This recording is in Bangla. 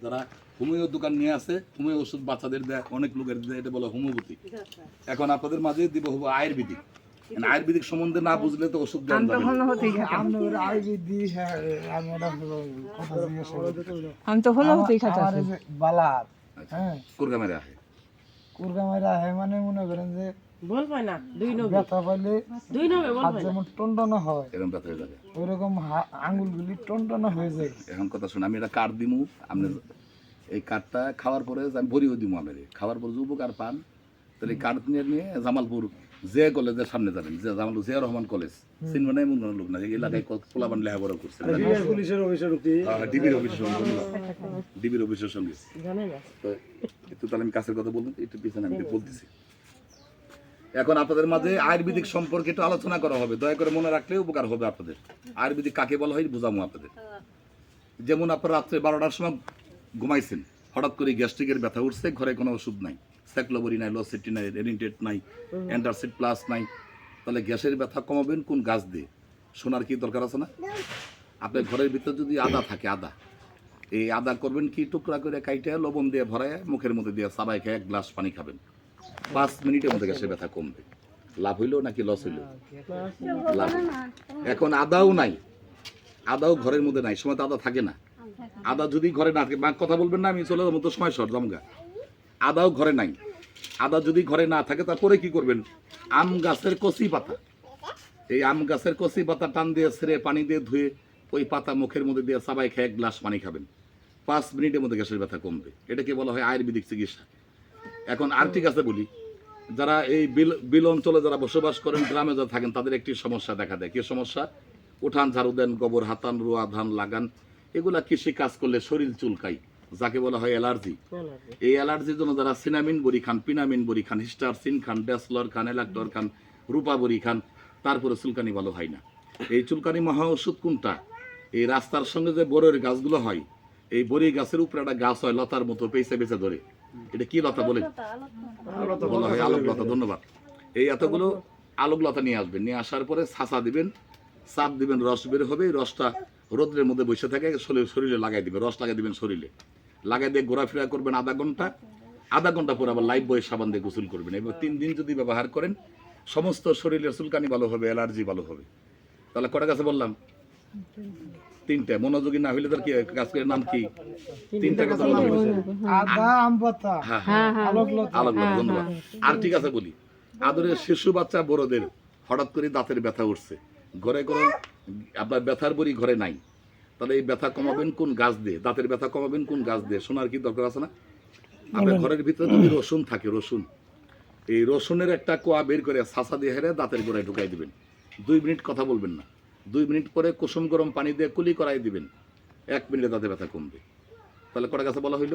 তারা হোমিও দোকান নিয়ে আসে, হোমিও ওষুধ বাচ্চাদের দেয়, অনেক লোকের দেয়, এটা বলে হোমিওপ্যাথি। এখন আপনাদের মাঝে দিব হবো আয়ুর্বেদিক। আয়ুর্বেদিক সম্বন্ধে না বুঝলে তো ওষুধ দেওয়া যাবে না। আমি তো হোমিওপ্যাথি খাইতাছি। কুরগামের আহে কুরগামাইরা হে মানে মনে করেন যে বলবে না দুই নবে ব্যথা পাইলে দুই নবে হাত বলবে যেমন টনটনা হয় এরকম ব্যথা হয়ে যাবে। ওইরকম আঙ্গুলগুলি টনটনা হয়ে যায়। এখন কথা শুনে আমি এটা কার্ড দিমু, আপনি এই কার্ডটা খাওয়ার পরে আমি ভরিও দিমু, আমি খাওয়ার পরে যে উপকার পান তাহলে এই কার্ড নিয়ে জামালপুর যে কলেজের সামনে যাবেন, যে জামালপুর জিয়া রহমান কলেজ, চিনবে না এমন কোনো লোক না, এই এলাকায় পোলাপান লেখাপড়া করছে, পুলিশের অফিসার ডিবির অফিসের সঙ্গে, ডিবির অফিসের সঙ্গে। জানে না তো একটু তাহলে আমি কাছের কথা বলতে একটু পিছনে আমি বলতেছি। এখন আপনাদের মাঝে আয়ুর্বেদিক সম্পর্কে একটু আলোচনা করা হবে, দয়া করে মনে রাখলে উপকার হবে আপনাদের। আয়ুর্বেদিক কাকে বলা হয় বুঝাবো আপনাদের। যেমন আপনারা রাত্রে 12টার সময় ঘুমাইছেন, হঠাৎ করে গ্যাস্ট্রিকের ব্যথা উঠছে, ঘরে কোনো ওষুধ নাই, স্যাক্লোবরি নাই, লসেটি নাই, রেনিটেট নাই, অ্যান্টারসিড প্লাস নাই, তাহলে গ্যাসের ব্যথা কমাবেন কোন গাছ দিয়ে? শোনার কি দরকার আছে না? আপনার ঘরের ভিতরে যদি আদা থাকে, আদা, এই আদা করবেন কি টুকরা করে কাইটে লবণ দিয়ে ভরায় মুখের মধ্যে দিয়ে সাবাই খেয়ে 1 গ্লাস পানি খাবেন, 5 মিনিটের মধ্যে গ্যাসের ব্যথা কমবে। লাভ হইলো নাকি লস হইলো? লাভ। এখন আদাও নাই, আদাও ঘরের মধ্যে নাই, সময় তো আদা থাকে না। আদা যদি ঘরে না থাকে, কথা বলবেন না, আমি চলে যাবো তো সময় শর্ট জমগা। আদাও ঘরে নাই, আদা যদি ঘরে না থাকে তারপরে কি করবেন? আম গাছের কচি পাতা, এই আম গাছের কচি পাতা টান দিয়ে ছেড়ে পানি দিয়ে ধুয়ে ওই পাতা মুখের মধ্যে দিয়ে সাবাই খেয়ে 1 গ্লাস পানি খাবেন, 5 মিনিটের মধ্যে গ্যাসের ব্যথা কমবে। এটাকে বলা হয় আয়ুর্বেদিক চিকিৎসা। এখন আর ঠিক আছে বলি, যারা এই বিল অঞ্চলে যারা বসবাস করেন, গ্রামে যারা থাকেন, তাদের একটি সমস্যা দেখা দেয়। কি সমস্যা? উঠান ঝাড়ু দেন, গোবর হাতান, রোয়া ধান লাগান, এগুলা কৃষি কাজ করলে শরীর চুলকায়, যাকে বলা হয় অ্যালার্জি। এই অ্যালার্জির জন্য যারা সিনামিন বড়ি খান, পিনামিন বড়ি খান, হিস্টারসিন খান, ড্যাসলর খান, এলাক্টর খান, রূপা বড়ি খান, তারপরে চুলকানি ভালো হয় না। এই চুলকানি মহা ওষুধ কোনটা? এই রাস্তার সঙ্গে যে বড়ের গাছগুলো হয়, এই বড়ি গাছের উপরে একটা গাছ হয় লতার মতো, পেঁচে পেঁচে ধরে, এটা কি লতা বলে? বলা হয় আলোক লতা। ধন্যবাদ। এই এতগুলো আলোক লতা নিয়ে আসবেন, নিয়ে আসার পরে ছাঁচা দিবেন, চাপ দিবেন, রস বের হবে, এই রসটা রোদ্রের মধ্যে বসে থাকে, শরীরে লাগাই দিবেন, রস লাগাই দিবেন শরীরে, লাগাই দিয়ে ঘোরাফেরা করবেন আধা ঘন্টা পরে আবার লাইফ বয় সাবান দিয়ে গোসল করবেন। এবার 3 দিন যদি ব্যবহার করেন, সমস্ত শরীরের চুলকানি ভালো হবে, অ্যালার্জি ভালো হবে। তাহলে কটা গাছে বললাম? 3টে। মনোযোগী না হইলে তার কি গাছের নাম কি? 3টা গাছ নাম হয়েছে আদা, আম পাতা, আলোক লতা। আলোক লতা। ধন্যবাদ। আর ঠিক আছে বলি, আদরের শিশু বাচ্চা বড়দের হঠাৎ করে দাঁতের ব্যথা উঠছে, ঘরে কোনো আপনার ব্যথার বড়ি ঘরে নাই, তাহলে এই ব্যথা কমাবেন কোন গাছ দিয়ে? দাঁতের ব্যথা কমাবেন কোন গাছ দিয়ে? শোনার কি দরকার আছে না? আপনার ঘরের ভিতরে যদি রসুন থাকে, রসুন, এই রসুনের একটা কোয়া বের করে ছাঁচা দিয়ে হেরে দাঁতের গোড়ায় ঢুকাই দিবেন, 2 মিনিট কথা বলবেন না, 2 মিনিট পরে কুসুম গরম পানি দিয়ে কুলি করাই দিবেন, 1 মিনিটে দাঁতে ব্যথা কমবে। তাহলে কটা গাছে বলা হইল?